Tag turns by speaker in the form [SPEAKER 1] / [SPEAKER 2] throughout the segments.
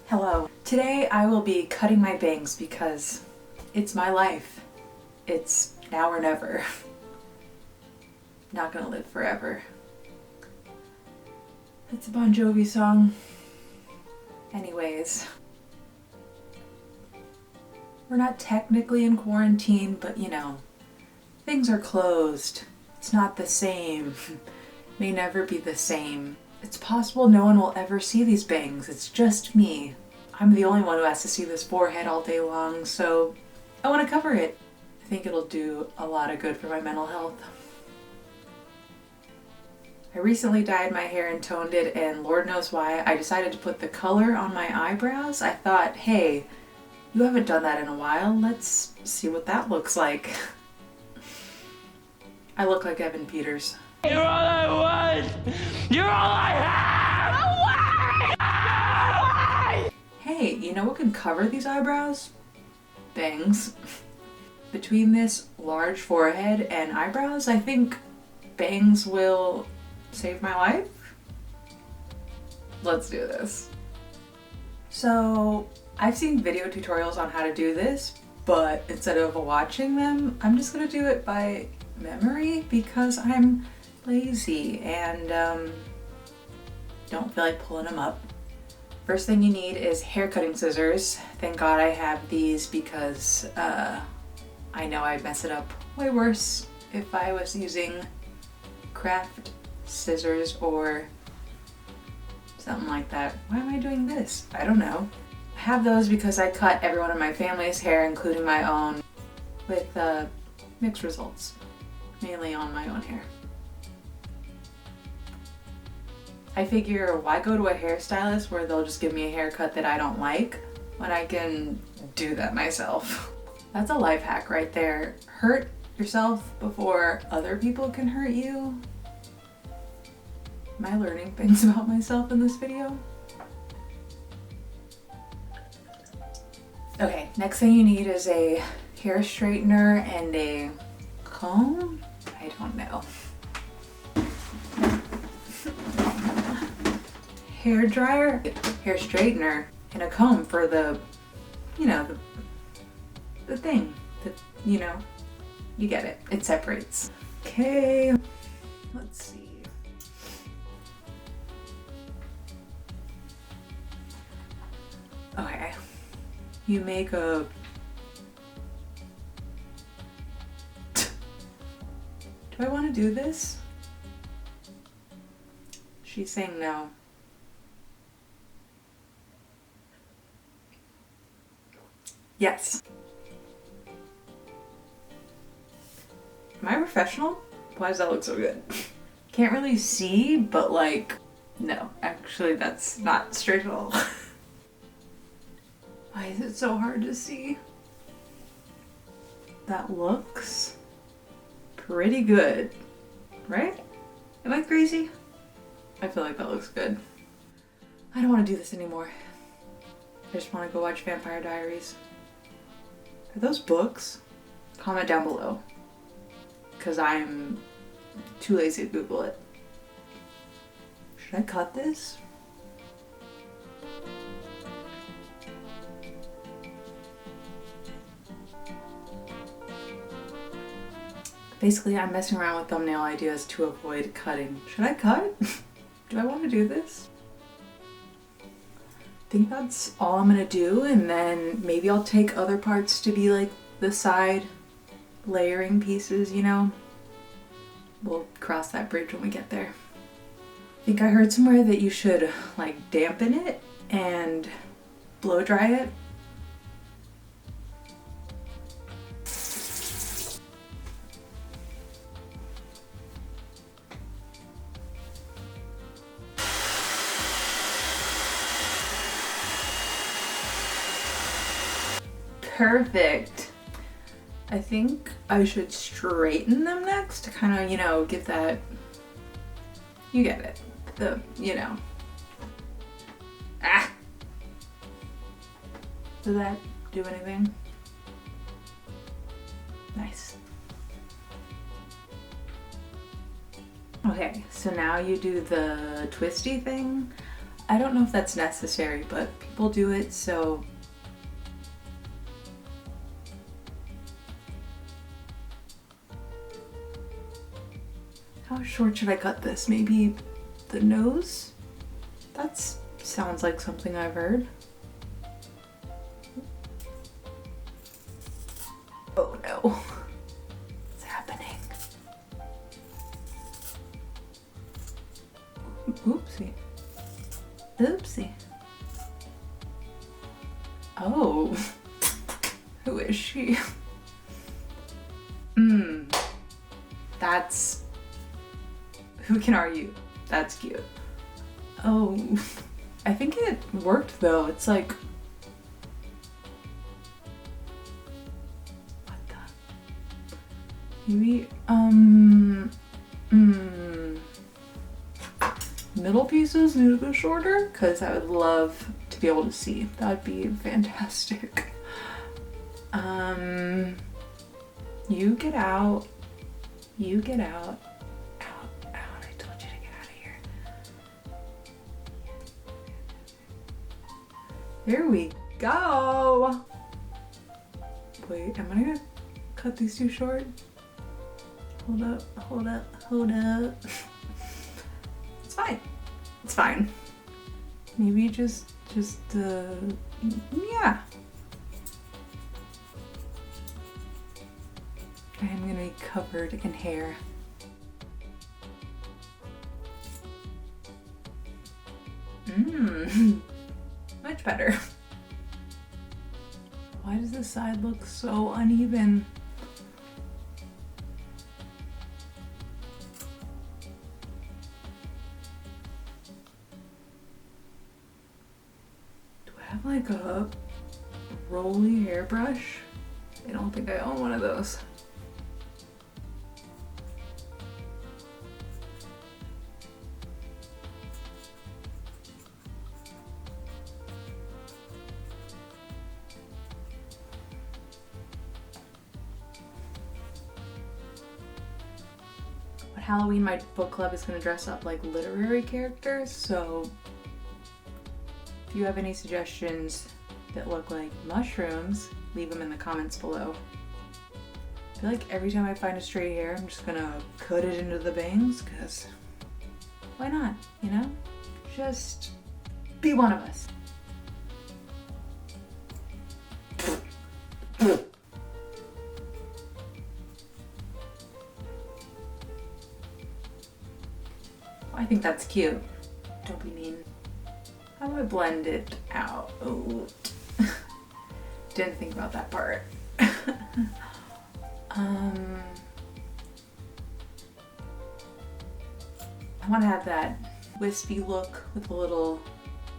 [SPEAKER 1] Hello. Today I will be cutting my bangs because it's my life. It's now or never. Not gonna live forever. It's a Bon Jovi song. Anyways. We're not technically in quarantine, but you know, things are closed. It's not the same. May never be the same. It's possible no one will ever see these bangs. It's just me. I'm the only one who has to see this forehead all day long, so I want to cover it. I think it'll do a lot of good for my mental health. I recently dyed my hair and toned it, and Lord knows why I decided to put the color on my eyebrows. I thought, hey, you haven't done that in a while. Let's see what that looks like. I look like Evan Peters.
[SPEAKER 2] You're all I want! You're all I have!
[SPEAKER 1] Hey, you know what can cover these eyebrows? Bangs. Between this large forehead and eyebrows, I think bangs will save my life. Let's do this. So, I've seen video tutorials on how to do this, but instead of watching them, I'm just gonna do it by memory because I'm lazy and don't feel like pulling them up. First thing you need is hair cutting scissors. Thank God I have these because I know I'd mess it up way worse if I was using craft scissors or something like that. Why am I doing this? I don't know. I have those because I cut everyone in my family's hair, including my own, with mixed results, mainly on my own hair. I figure, why go to a hairstylist where they'll just give me a haircut that I don't like when I can do that myself? That's a life hack right there. Hurt yourself before other people can hurt you. Am I learning things about myself in this video? Okay, next thing you need is a hair straightener and a comb? I don't know. Hair dryer, hair straightener, and a comb for the, you know, the thing, you know, you get it. It separates. Okay, let's see. Okay, you make a do I want to do this? She's saying no. Yes. Am I professional? Why does that look so good? Can't really see, but like, no, actually that's not straight at all. Why is it so hard to see? That looks pretty good, right? Am I crazy? I feel like that looks good. I don't want to do this anymore. I just want to go watch Vampire Diaries. Are those books? Comment down below, because I'm too lazy to Google it. Should I cut this? Basically, I'm messing around with thumbnail ideas to avoid cutting. Should I cut? Do I want to do this? I think that's all I'm gonna do, and then maybe I'll take other parts to be like the side layering pieces, you know? We'll cross that bridge when we get there. I think I heard somewhere that you should like dampen it and blow dry it. Perfect. I think I should straighten them next to kind of, you know, give that, you get it, the, you know. Ah! Does that do anything? Nice. Okay, so now you do the twisty thing. I don't know if that's necessary, but people do it, so. How short should I cut this? Maybe the nose? That sounds like something I've heard. Oh no. What's happening? Oopsie. Oopsie. Oh. Who is she? That's... Who can argue? That's cute. Oh. I think it worked though. It's like... What the... Maybe, middle pieces need to go shorter, because I would love to be able to see. That would be fantastic. You get out. You get out. Out, out. I told you to get out of here. There we go. Wait, am I gonna cut these too short? Hold up, hold up, hold up. It's fine. It's fine. Maybe just, yeah. I am gonna be covered in hair. Much better. Why does this side look so uneven? Do I have like a rolly hairbrush? I don't think I own one of those. Halloween, my book club is going to dress up like literary characters, so if you have any suggestions that look like mushrooms, leave them in the comments below. I feel like every time I find a straight hair, I'm just gonna cut it into the bangs, because why not, you know? Just be one of us. I think that's cute. Don't be mean. How do I blend it out? Oh, didn't think about that part. I want to have that wispy look with the little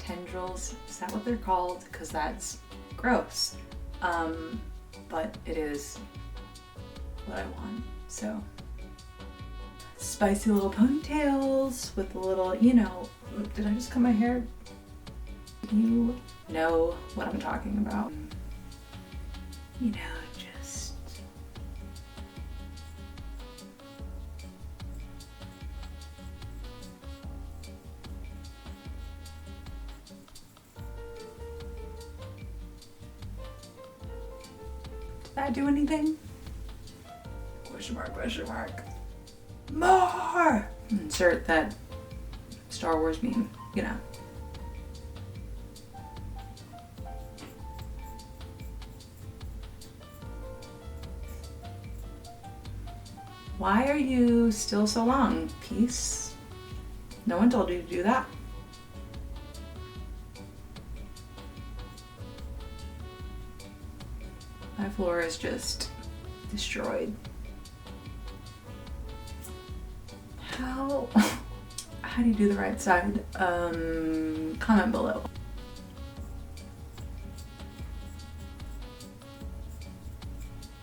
[SPEAKER 1] tendrils. Is that what they're called? Because that's gross. But it is what I want. So. Spicy little ponytails with the little, you know, did I just cut my hair? You know what I'm talking about. You know, just... Did that do anything? Question mark, question mark. More! Insert that Star Wars meme, you know. Why are you still so long, Peace? No one told you to do that. My floor is just destroyed. How do you do the right side? Comment below.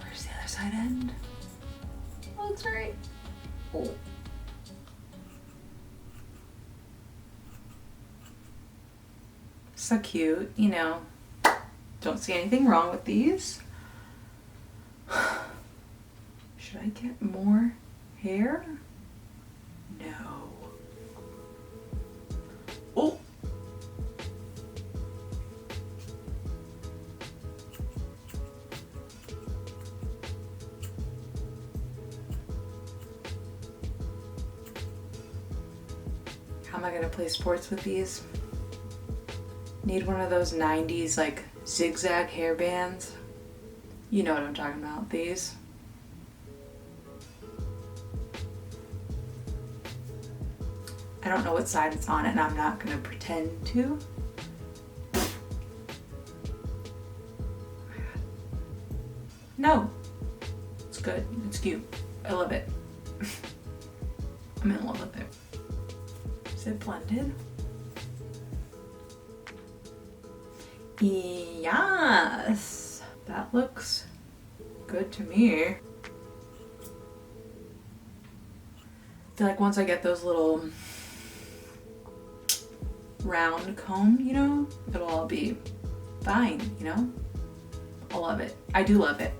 [SPEAKER 1] Where's the other side end? Oh, it's great. Oh. So cute, you know. Don't see anything wrong with these. Should I get more hair? No. Oh, How am I gonna play sports with these? Need one of those 90s like zigzag hairbands. You know what I'm talking about, these. I don't know what side it's on and I'm not gonna pretend to. No, it's good, it's cute, I love it. I'm in love with it. Is it blended? Yes, that looks good to me. I feel like once I get those little round comb, you know, it'll all be fine, you know? I love it. I do love it.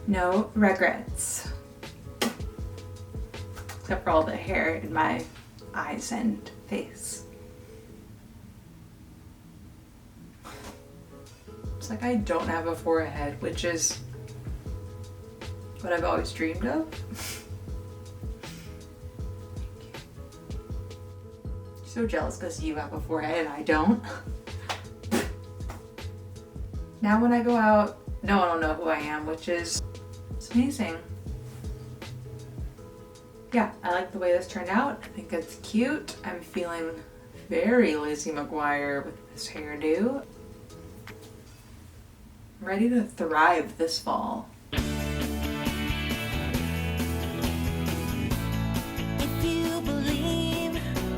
[SPEAKER 1] No regrets. Except for all the hair in my eyes and face. It's like I don't have a forehead, which is what I've always dreamed of. So jealous because you have a forehead and I don't. Now when I go out, no one will know who I am, which is it's amazing. Yeah, I like the way this turned out. I think it's cute. I'm feeling very Lizzie McGuire with this hairdo. I'm ready to thrive this fall.